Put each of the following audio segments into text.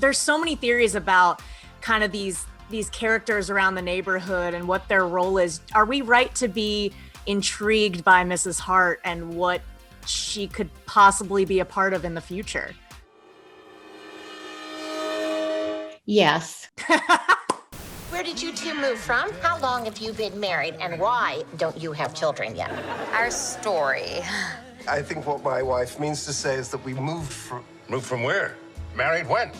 There's so many theories about kind of these characters around the neighborhood and what their role is. Are we right to be intrigued by Mrs. Hart and what she could possibly be a part of in the future? Yes. Where did you two move from? How long have you been married? And why don't you have children yet? Our story. I think what my wife means to say is that we moved from... Moved from where? Married when?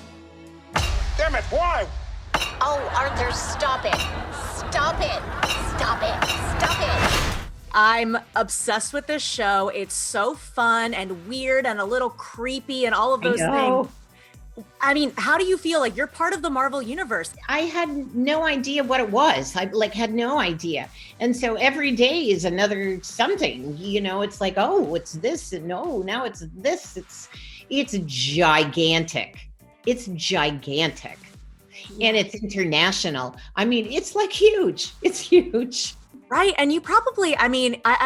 Damn it, why? Oh, Arthur, stop it. Stop it. Stop it. Stop it. I'm obsessed with this show. It's so fun and weird and a little creepy and all of those things. I mean, how do you feel? Like, you're part of the Marvel universe. I had no idea what it was. I had no idea. And so every day is another something, it's like, oh, it's this. And no, now it's this. It's gigantic. It's gigantic. Yeah. And it's international. I mean, it's like huge. It's huge. Right. And you probably, I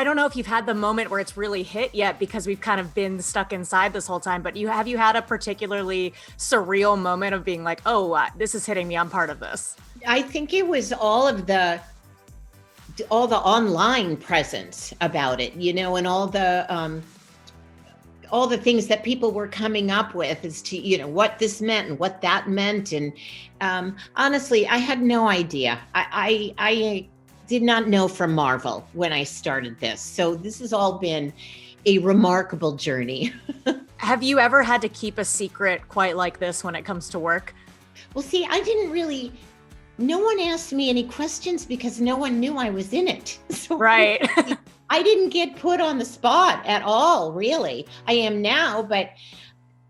don't know if you've had the moment where it's really hit yet, because we've kind of been stuck inside this whole time, but have you had a particularly surreal moment of being like, oh, this is hitting me, I'm part of this? I think it was all the online presence about it, and all the things that people were coming up with as to, what this meant and what that meant. And honestly, I had no idea. I did not know from Marvel when I started this. So this has all been a remarkable journey. Have you ever had to keep a secret quite like this when it comes to work? Well, see, no one asked me any questions because no one knew I was in it. So right. I didn't get put on the spot at all, really. I am now, but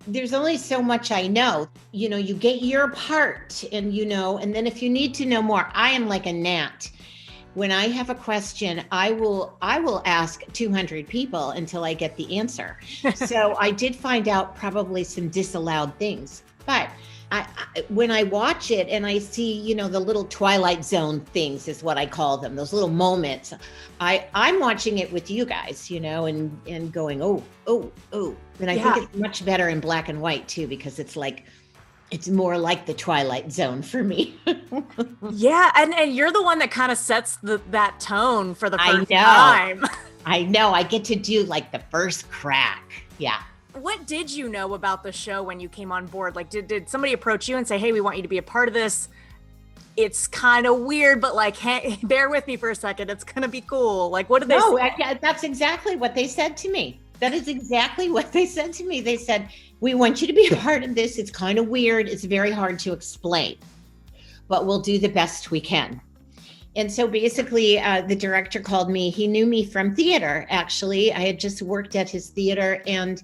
there's only so much I know. You get your part and and then if you need to know more, I am like a gnat. When I have a question, I will ask 200 people until I get the answer. So I did find out probably some disallowed things, but when I watch it and I see, the little Twilight Zone things is what I call them, those little moments, I'm watching it with you guys, and going, oh. And I think it's much better in black and white too, because it's more like the Twilight Zone for me. Yeah, and you're the one that kind of sets that tone for the first time. I know. I get to do like the first crack. Yeah. What did you know about the show when you came on board? Like, did somebody approach you and say, hey, we want you to be a part of this? It's kind of weird, but hey, bear with me for a second. It's going to be cool. Like, what did they say? That's exactly what they said to me. That is exactly what they said to me. They said, we want you to be a part of this. It's kind of weird. It's very hard to explain, but we'll do the best we can. And so basically, the director called me. He knew me from theater, actually. I had just worked at his theater, and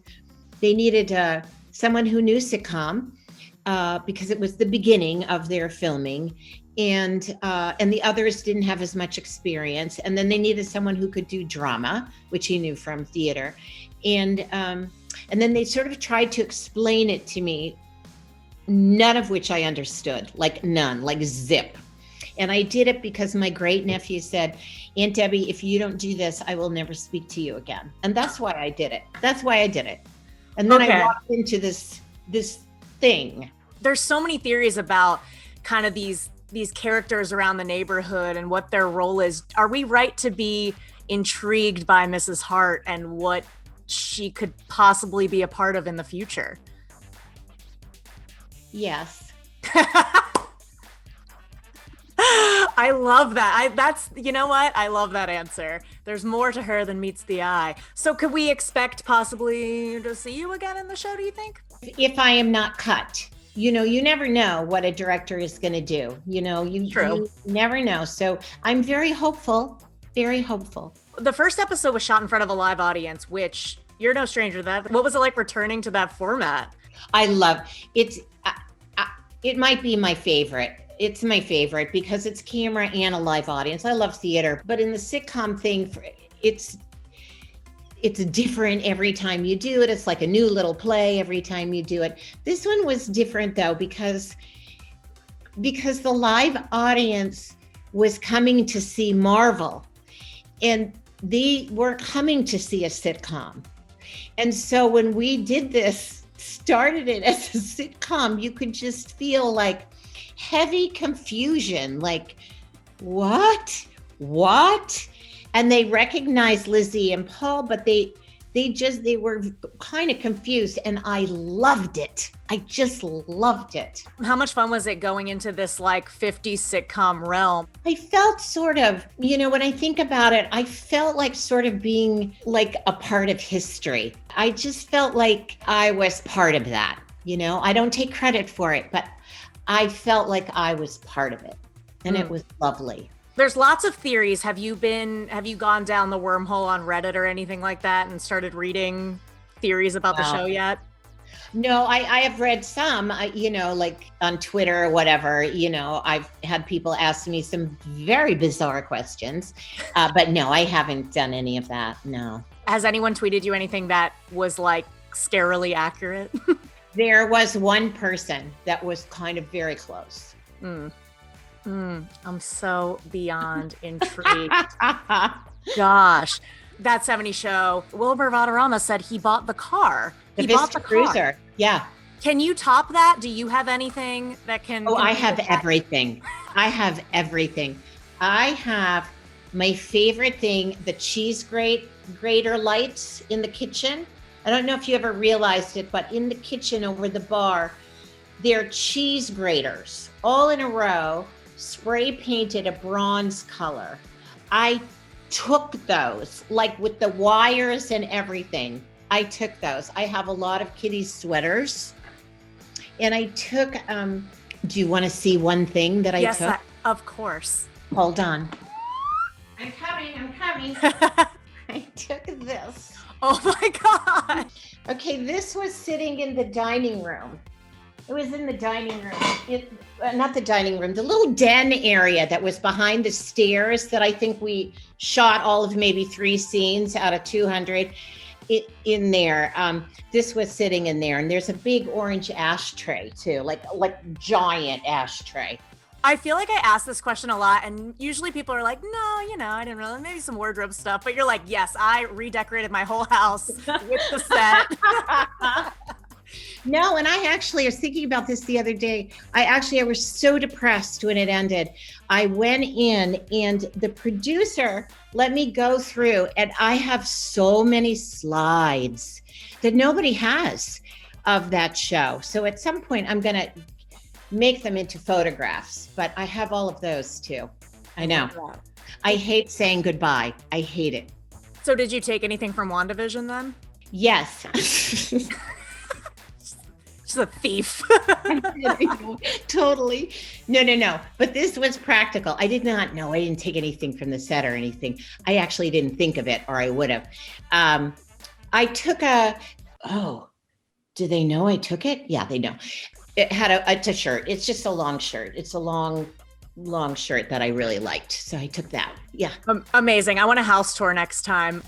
they needed someone who knew sitcom because it was the beginning of their filming. And the others didn't have as much experience. And then they needed someone who could do drama, which he knew from theater. And then they sort of tried to explain it to me, none of which I understood, like none, like zip. And I did it because my great nephew said, Aunt Debbie, if you don't do this, I will never speak to you again. And that's why I did it. And then I walked into this thing. There's so many theories about kind of these characters around the neighborhood and what their role is. Are we right to be intrigued by Mrs. Hart and what she could possibly be a part of in the future? Yes. I love that. You know what? I love that answer. There's more to her than meets the eye. So could we expect possibly to see you again in the show, do you think? If I am not cut. You never know what a director is going to do. You never know. So I'm very hopeful, very hopeful. The first episode was shot in front of a live audience, which you're no stranger to that. What was it like returning to that format? I love it. It might be my favorite. It's my favorite because it's camera and a live audience. I love theater, but in the sitcom thing, it's different every time you do it. It's like a new little play every time you do it. This one was different though, because the live audience was coming to see Marvel and they were coming to see a sitcom. And so when we did this started it as a sitcom, you could just feel like heavy confusion, like, what? And they recognized Lizzie and Paul, but they were kind of confused, and I loved it. I just loved it. How much fun was it going into this like 50s sitcom realm? I felt sort of, when I think about it, I felt like sort of being like a part of history. I just felt like I was part of that. I don't take credit for it, but I felt like I was part of it, and it was lovely. There's lots of theories. Have you gone down the wormhole on Reddit or anything like that and started reading theories about the show yet? No, I have read some, like on Twitter or whatever, I've had people ask me some very bizarre questions, but no, I haven't done any of that. No. Has anyone tweeted you anything that was like scarily accurate? There was one person that was kind of very close. I'm so beyond intrigued. Gosh, that 70s show, Wilbur Valderrama said he bought the car. He bought the cruiser. Yeah. Can you top that? Do you have anything that can? Oh, I have everything. I have everything. I have my favorite thing, the cheese grater lights in the kitchen. I don't know if you ever realized it, but in the kitchen over the bar, they're cheese graters all in a row, spray painted a bronze color. I took those, like with the wires and everything. I took those. I have a lot of Kitty's sweaters. And I took, do you want to see one thing that I took? Yes, of course. Hold on. I'm coming. I took this. Oh my God. Okay, this was sitting in the dining room. It was in the dining room. Not the dining room, the little den area that was behind the stairs that I think we shot all of maybe 3 scenes out of 200 in there. This was sitting in there, and there's a big orange ashtray too, like giant ashtray. I feel like I ask this question a lot, and usually people are like, no, I didn't really, maybe some wardrobe stuff, but you're like, yes, I redecorated my whole house with the set. No, and I actually was thinking about this the other day. I was so depressed when it ended. I went in, and the producer let me go through, and I have so many slides that nobody has of that show. So at some point I'm going to make them into photographs, but I have all of those too. I know. I hate saying goodbye. I hate it. So did you take anything from WandaVision then? Yes. She's a thief. Totally. No. But this was practical. I didn't take anything from the set or anything. I actually didn't think of it, or I would have. I took do they know I took it? Yeah, they know. It had it's a shirt. It's just a long shirt. It's a long shirt that I really liked. So I took that. Yeah. Amazing. I want a house tour next time.